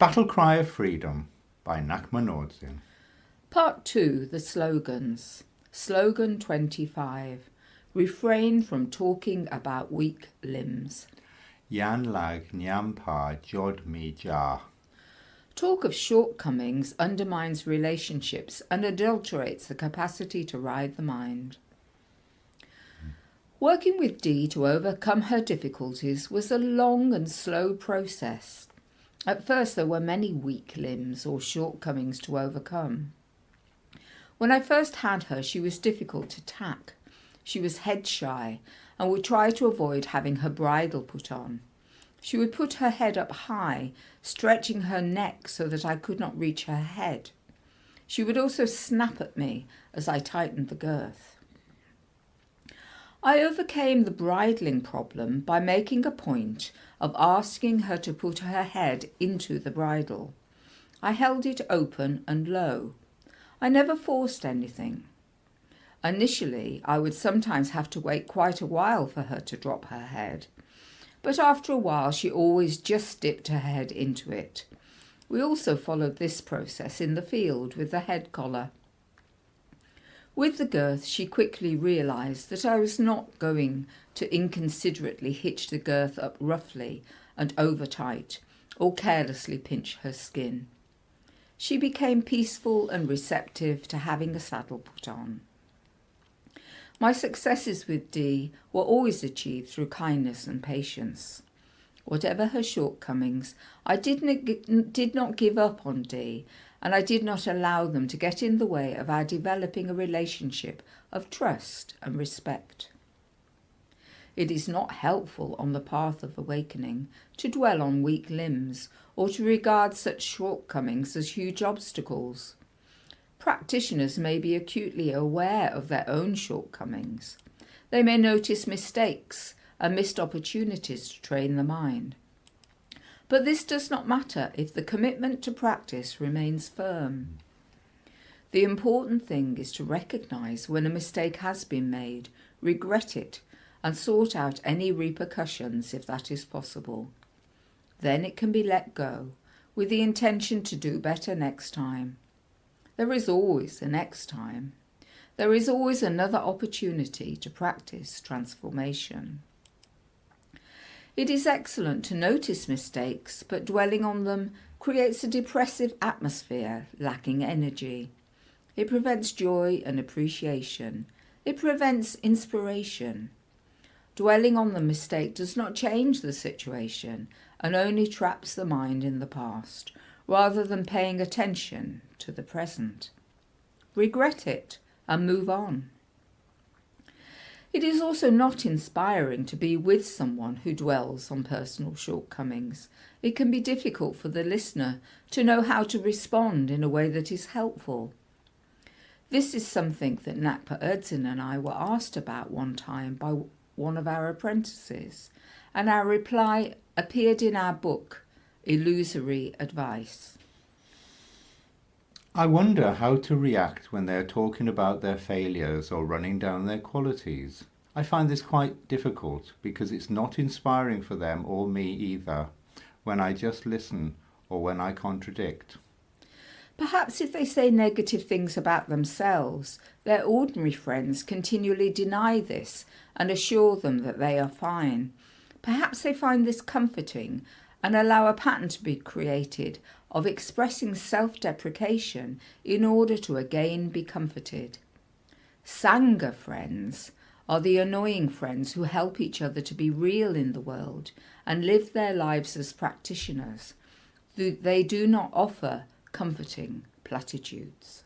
Battlecry of Freedom by Ngakma Nor'dzin. Part 2, the slogans. Slogan 25. Refrain from talking about weak limbs. Yan lag nyampa jod mi ja. Talk of shortcomings undermines relationships and adulterates the capacity to ride the mind. Working with Dee to overcome her difficulties was a long and slow process. At first there were many weak limbs or shortcomings to overcome. When I first had her, she was difficult to tack. She was head shy and would try to avoid having her bridle put on. She would put her head up high, stretching her neck so that I could not reach her head. She would also snap at me as I tightened the girth. I overcame the bridling problem by making a point of asking her to put her head into the bridle. I held it open and low. I never forced anything. Initially, I would sometimes have to wait quite a while for her to drop her head, but after a while she always just dipped her head into it. We also followed this process in the field with the head collar. With the girth, she quickly realised that I was not going to inconsiderately hitch the girth up roughly and over tight, or carelessly pinch her skin. She became peaceful and receptive to having a saddle put on. My successes with Dee were always achieved through kindness and patience. Whatever her shortcomings, I did not give up on Dee, and I did not allow them to get in the way of our developing a relationship of trust and respect. It is not helpful on the path of awakening to dwell on weak limbs or to regard such shortcomings as huge obstacles. Practitioners may be acutely aware of their own shortcomings. They may notice mistakes and missed opportunities to train the mind. But this does not matter if the commitment to practice remains firm. The important thing is to recognise when a mistake has been made, regret it, and sort out any repercussions if that is possible. Then it can be let go, with the intention to do better next time. There is always a next time. There is always another opportunity to practice transformation. It is excellent to notice mistakes, but dwelling on them creates a depressive atmosphere, lacking energy. It prevents joy and appreciation. It prevents inspiration. Dwelling on the mistake does not change the situation and only traps the mind in the past, rather than paying attention to the present. Regret it and move on. It is also not inspiring to be with someone who dwells on personal shortcomings. It can be difficult for the listener to know how to respond in a way that is helpful. This is something that Ngakpa ö-Dzin and I were asked about one time by one of our apprentices, and our reply appeared in our book, Illusory Advice. I wonder how to react when they are talking about their failures or running down their qualities. I find this quite difficult because it's not inspiring for them or me either when I just listen or when I contradict. Perhaps if they say negative things about themselves, their ordinary friends continually deny this and assure them that they are fine. Perhaps they find this comforting and allow a pattern to be created of expressing self-deprecation in order to again be comforted. Sangha friends are the annoying friends who help each other to be real in the world and live their lives as practitioners. They do not offer comforting platitudes.